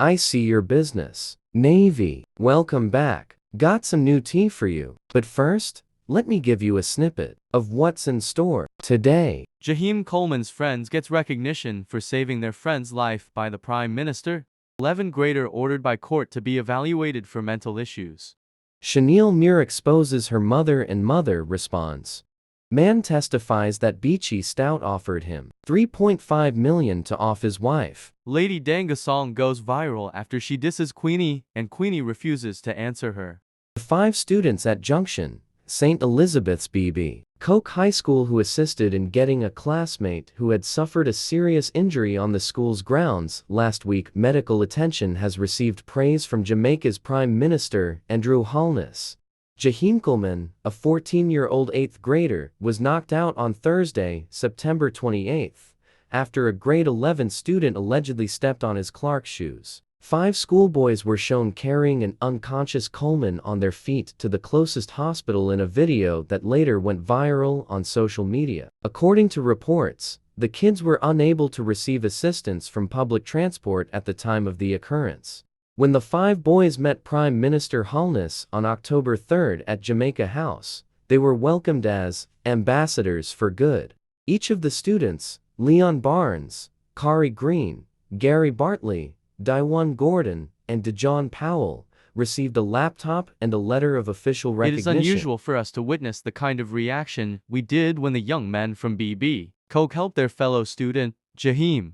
I see your business. Navy, welcome back. Got some new tea for you. But first, let me give you a snippet of what's in store today. Jaheim Coleman's friends gets recognition for saving their friend's life by the Prime Minister. 11th grader ordered by court to be evaluated for mental issues. Chanel Muir exposes her mother and mother responds. Man testifies that Beachy Stout offered him $3.5 million to off his wife. Lady Danga song goes viral after she disses Queenie and Queenie refuses to answer her. The 5 students at Junction, St. Elizabeth's BB. Koch High School who assisted in getting a classmate who had suffered a serious injury on the school's grounds last week medical attention has received praise from Jamaica's Prime Minister Andrew Holness. Jaheim Coleman, a 14-year-old 8th grader, was knocked out on Thursday, September 28, after a grade 11 student allegedly stepped on his Clark shoes. 5 schoolboys were shown carrying an unconscious Coleman on their feet to the closest hospital in a video that later went viral on social media. According to reports, the kids were unable to receive assistance from public transport at the time of the occurrence. When the 5 boys met Prime Minister Holness on October 3 at Jamaica House, they were welcomed as ambassadors for good. Each of the students, Leon Barnes, Kari Green, Gary Bartley, Daiwan Gordon, and DeJohn Powell, received a laptop and a letter of official recognition. It is unusual for us to witness the kind of reaction we did when the young men from BB Koch helped their fellow student, Jaheim.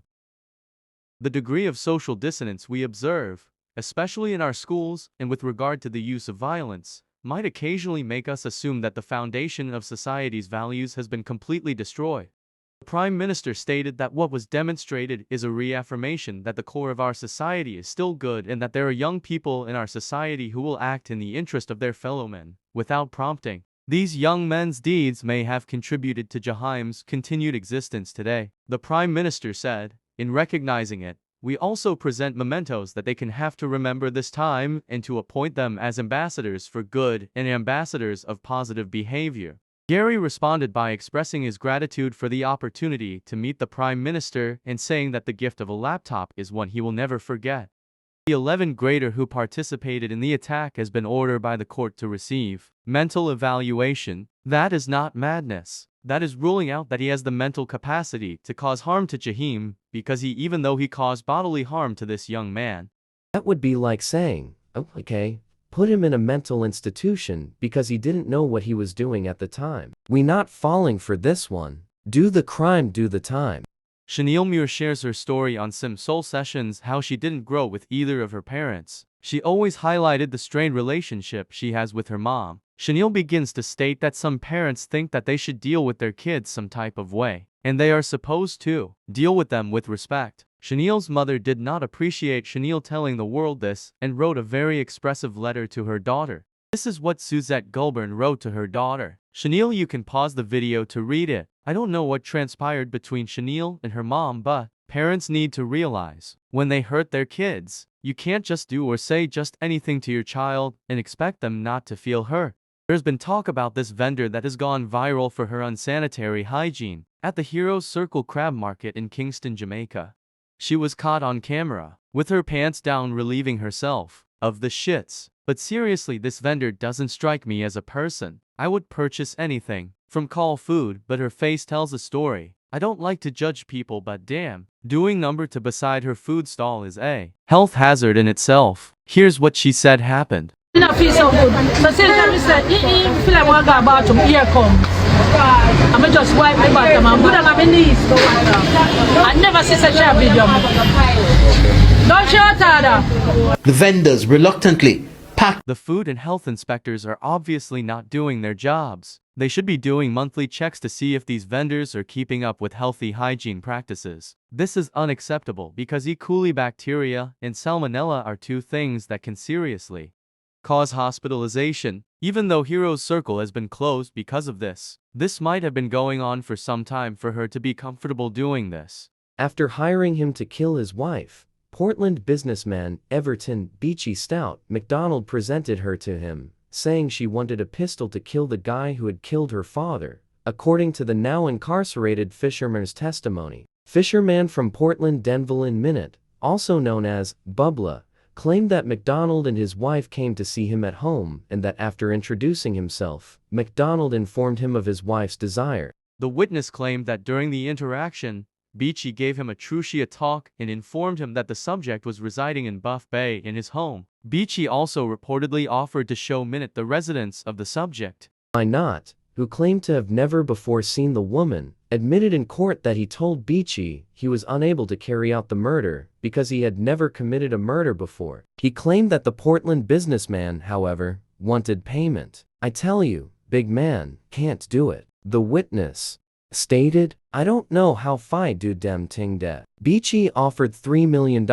The degree of social dissonance we observe, especially in our schools and with regard to the use of violence, might occasionally make us assume that the foundation of society's values has been completely destroyed. The Prime Minister stated that what was demonstrated is a reaffirmation that the core of our society is still good and that there are young people in our society who will act in the interest of their fellow men, without prompting. These young men's deeds may have contributed to Jaheim's continued existence today. The Prime Minister said, in recognizing it, we also present mementos that they can have to remember this time and to appoint them as ambassadors for good and ambassadors of positive behavior. Gary responded by expressing his gratitude for the opportunity to meet the Prime Minister and saying that the gift of a laptop is one he will never forget. The 11th grader who participated in the attack has been ordered by the court to receive mental evaluation. That is not madness. That is ruling out that he has the mental capacity to cause harm to Jaheim, because even though he caused bodily harm to this young man. That would be like saying, oh, okay, put him in a mental institution because he didn't know what he was doing at the time. We not falling for this one. Do the crime, do the time. Chanel Muir shares her story on Sim Soul Sessions how she didn't grow with either of her parents. She always highlighted the strained relationship she has with her mom. Chanel begins to state that some parents think that they should deal with their kids some type of way, and they are supposed to deal with them with respect. Chanel's mother did not appreciate Chanel telling the world this and wrote a very expressive letter to her daughter. This is what Suzette Goulburn wrote to her daughter. Chanel, you can pause the video to read it. I don't know what transpired between Chanel and her mom, but parents need to realize, when they hurt their kids, you can't just do or say just anything to your child and expect them not to feel hurt. There's been talk about this vendor that has gone viral for her unsanitary hygiene at the Heroes Circle Crab Market in Kingston, Jamaica. She was caught on camera, with her pants down relieving herself of the shits. But seriously, this vendor doesn't strike me as a person I would purchase anything from Call Food, but her face tells a story. I don't like to judge people, but damn, doing number 2 beside her food stall is a health hazard in itself. Here's what she said happened. I feel so good. So since I said, feel like I want to go bathroom, here come. I'm just wipe my bottom and put on my knees. I never see such a video. Don't show it, Ada. The vendors reluctantly packed. The food and health inspectors are obviously not doing their jobs. They should be doing monthly checks to see if these vendors are keeping up with healthy hygiene practices. This is unacceptable because E. coli bacteria and salmonella are 2 things that can seriously cause hospitalization. Even though Heroes Circle has been closed because of this, this might have been going on for some time for her to be comfortable doing this. After hiring him to kill his wife, Portland businessman Everton Beachy Stout McDonald presented her to him, saying she wanted a pistol to kill the guy who had killed her father, according to the now incarcerated fisherman's testimony. Fisherman from Portland Denville in Minute also known as Bubla, claimed that MacDonald and his wife came to see him at home and that after introducing himself, MacDonald informed him of his wife's desire. The witness claimed that during the interaction, Beachy gave him a Trucia talk and informed him that the subject was residing in Buff Bay in his home. Beachy also reportedly offered to show Minute the residence of the subject. Minot, who claimed to have never before seen the woman, admitted in court that he told Beachy he was unable to carry out the murder because he had never committed a murder before. He claimed that the Portland businessman, however, wanted payment. "I tell you, big man, can't do it," the witness stated. "I don't know how fi do dem ting de." Beachy offered $3 million,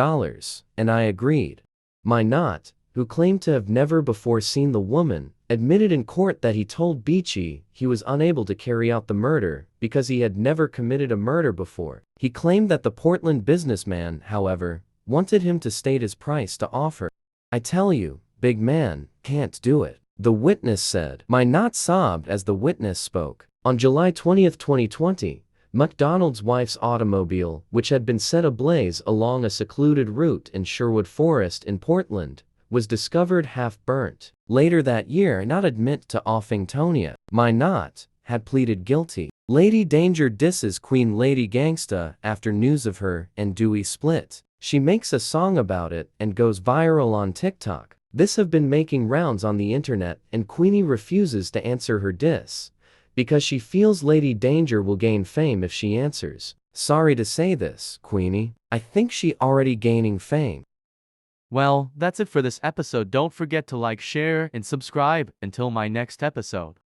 and I agreed. Minot, who claimed to have never before seen the woman, admitted in court that he told Beachy he was unable to carry out the murder because he had never committed a murder before. He claimed that the Portland businessman, however, wanted him to state his price to offer. "I tell you, big man, can't do it," the witness said. Minot sobbed as the witness spoke. On July 20, 2020, MacDonald's wife's automobile, which had been set ablaze along a secluded route in Sherwood Forest in Portland, was discovered half-burnt. Later that year, not admit to offing Tonya. Minot had pleaded guilty. Lady Danger disses Queen Lady Gangsta after news of her and Dewey split. She makes a song about it and goes viral on TikTok. This have been making rounds on the internet, and Queenie refuses to answer her diss because she feels Lady Danger will gain fame if she answers. "Sorry to say this, Queenie. I think she already gaining fame." Well, that's it for this episode. Don't forget to like, share, and subscribe. Until my next episode.